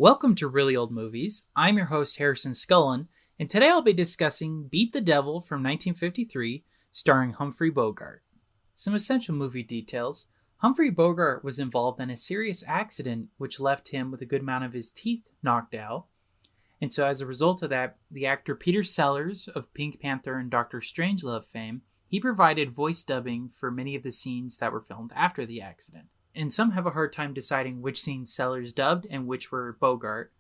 Welcome to Really Old Movies. I'm your host, Harrison Scullin, and today I'll be discussing Beat the Devil from 1953, starring Humphrey Bogart. Some essential movie details. Humphrey Bogart was involved in a serious accident which left him with a good amount of his teeth knocked out. And so as a result of that, the actor Peter Sellers of Pink Panther and Doctor Strangelove fame, he provided voice dubbing for many of the scenes that were filmed after the accident. And some have a hard time deciding which scenes Sellers dubbed and which were Bogart.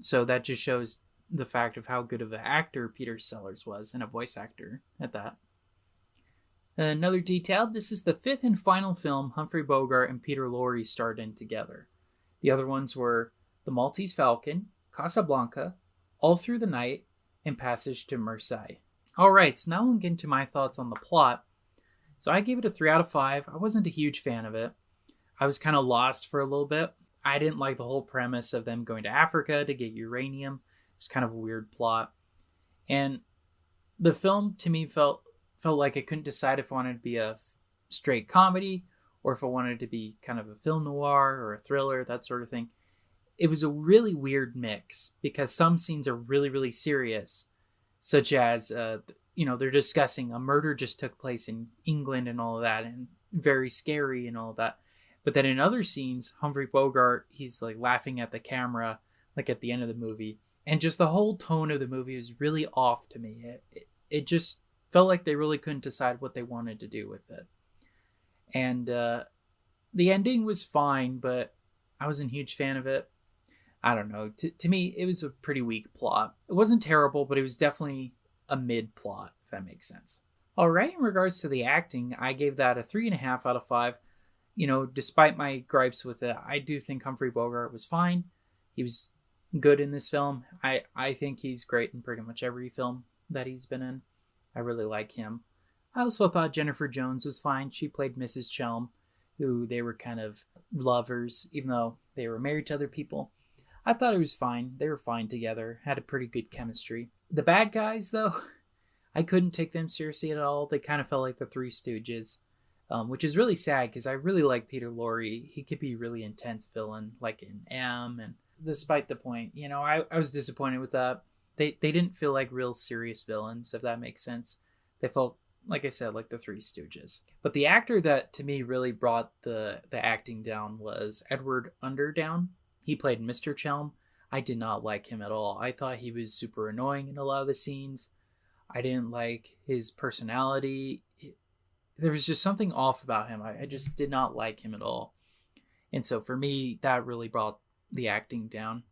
So that just shows the fact of how good of an actor Peter Sellers was, and a voice actor at that. Another detail, this is the fifth and final film Humphrey Bogart and Peter Lorre starred in together. The other ones were The Maltese Falcon, Casablanca, All Through the Night, and Passage to Marseille. Alright, so now we'll get into my thoughts on the plot. So I gave it a 3 out of 5. I wasn't a huge fan of it. I was kind of lost for a little bit. I didn't like the whole premise of them going to Africa to get uranium. It was kind of a weird plot. And the film, to me, felt like I couldn't decide if I wanted to be a straight comedy or if I wanted to be kind of a film noir or a thriller, that sort of thing. It was a really weird mix because some scenes are really, really serious, such as, they're discussing a murder just took place in England and all of that, and very scary and all of that. But then in other scenes, Humphrey Bogart, he's like laughing at the camera, like at the end of the movie. And just the whole tone of the movie was really off to me. It just felt like they really couldn't decide what they wanted to do with it. And the ending was fine, but I wasn't a huge fan of it. I don't know. To me, it was a pretty weak plot. It wasn't terrible, but it was definitely a mid plot, if that makes sense. All right, in regards to the acting, I gave that a 3.5 out of 5. Despite my gripes with it, I do think Humphrey Bogart was fine. He was good in this film. I think he's great in pretty much every film that he's been in. I really like him. I also thought Jennifer Jones was fine. She played Mrs. Chelm, who they were kind of lovers, even though they were married to other people. I thought it was fine. They were fine together, had a pretty good chemistry. The bad guys, though, I couldn't take them seriously at all. They kind of felt like the Three Stooges. Which is really sad because I really like Peter Lorre. He could be a really intense villain, like in M. And despite the point, I was disappointed with that. They didn't feel like real serious villains, if that makes sense. They felt, like I said, like the Three Stooges. But the actor that to me really brought the acting down was Edward Underdown. He played Mr. Chelm. I did not like him at all. I thought he was super annoying in a lot of the scenes. I didn't like his personality. There was just something off about him. I just did not like him at all. And so for me, that really brought the acting down.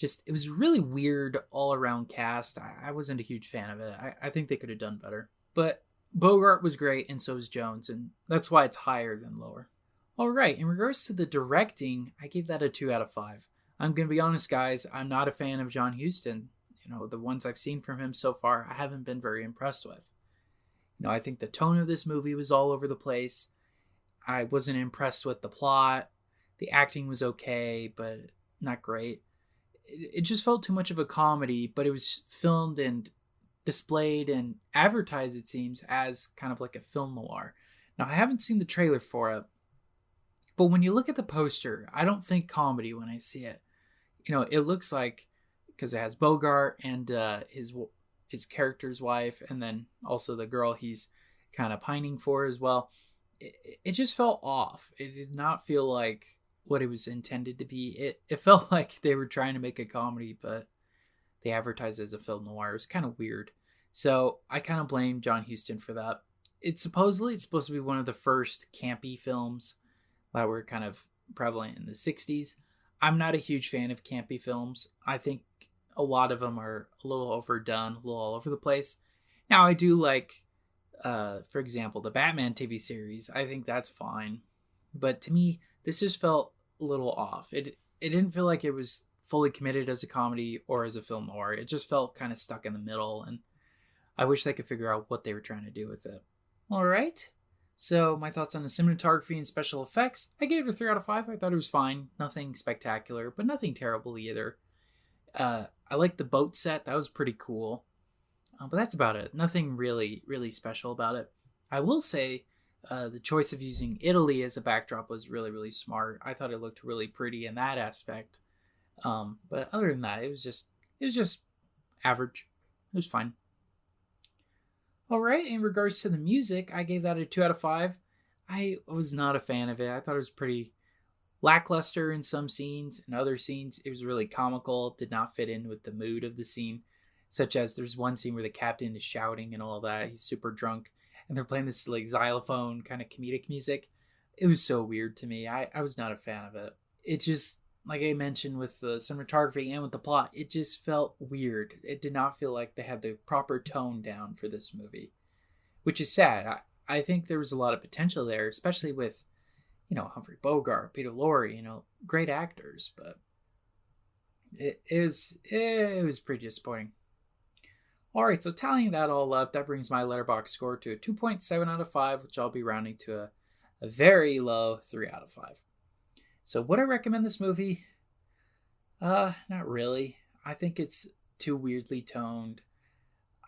It was really weird all around cast. I wasn't a huge fan of it. I think they could have done better. But Bogart was great, and so was Jones, and that's why it's higher than lower. All right, in regards to the directing, I gave that a 2 out of 5. I'm going to be honest, guys. I'm not a fan of John Huston. The ones I've seen from him so far, I haven't been very impressed with. I think the tone of this movie was all over the place. I wasn't impressed with the plot. The acting was okay, but not great. It just felt too much of a comedy, but it was filmed and displayed and advertised, it seems, as kind of like a film noir. Now, I haven't seen the trailer for it, but when you look at the poster, I don't think comedy when I see it. It looks like, because it has Bogart and his character's wife, and then also the girl he's kind of pining for as well. It just felt off. It did not feel like what it was intended to be. It felt like they were trying to make a comedy, but they advertised it as a film noir. It was kind of weird. So I kind of blame John Huston for that. It's supposed to be one of the first campy films that were kind of prevalent in the 60s. I'm not a huge fan of campy films. I think a lot of them are a little overdone, a little all over the place. Now, I do like, for example, the Batman TV series. I think that's fine. But to me, this just felt a little off. It didn't feel like it was fully committed as a comedy or as a film noir. It just felt kind of stuck in the middle, and I wish they could figure out what they were trying to do with it. All right. So my thoughts on the cinematography and special effects. I gave it a 3 out of 5. I thought it was fine. Nothing spectacular, but nothing terrible either. I like the boat set. That was pretty cool. But that's about it. Nothing really, really special about it. I will say the choice of using Italy as a backdrop was really, really smart. I thought it looked really pretty in that aspect. But other than that, it was just average. It was fine. All right. In regards to the music, I gave that a 2 out of 5. I was not a fan of it. I thought it was pretty lackluster in some scenes. In other scenes, it was really comical. It did not fit in with the mood of the scene. Such as there's one scene where the captain is shouting and all that. He's super drunk, and they're playing this like xylophone kind of comedic music. It was so weird to me. I was not a fan of it. It just, like I mentioned with the cinematography and with the plot, it just felt weird. It did not feel like they had the proper tone down for this movie, which is sad. I think there was a lot of potential there, especially with, Humphrey Bogart, Peter Lorre, great actors, but it was pretty disappointing. All right, so tallying that all up, that brings my Letterboxd score to a 2.7 out of 5, which I'll be rounding to a very low 3 out of 5. So would I recommend this movie? Not really. I think it's too weirdly toned.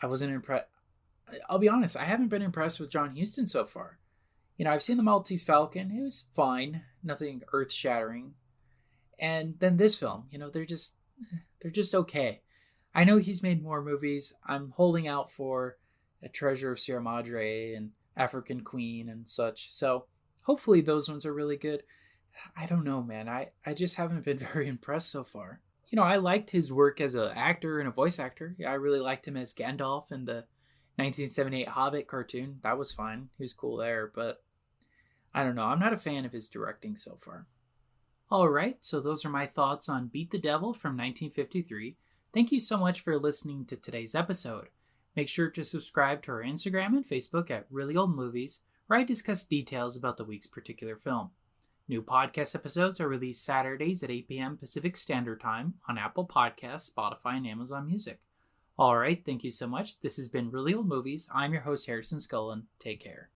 I wasn't impressed. I'll be honest, I haven't been impressed with John Huston so far. I've seen The Maltese Falcon. It was fine. Nothing earth-shattering. And then this film, they're just okay. I know he's made more movies. I'm holding out for A Treasure of Sierra Madre and African Queen and such. So hopefully those ones are really good. I don't know, man. I just haven't been very impressed so far. I liked his work as an actor and a voice actor. I really liked him as Gandalf in the 1978 Hobbit cartoon. That was fine. He was cool there, but I don't know. I'm not a fan of his directing so far. All right, so those are my thoughts on Beat the Devil from 1953. Thank you so much for listening to today's episode. Make sure to subscribe to our Instagram and Facebook at Really Old Movies, where I discuss details about the week's particular film. New podcast episodes are released Saturdays at 8 p.m. Pacific Standard Time on Apple Podcasts, Spotify, and Amazon Music. All right, thank you so much. This has been Really Old Movies. I'm your host, Harrison Scullin. Take care.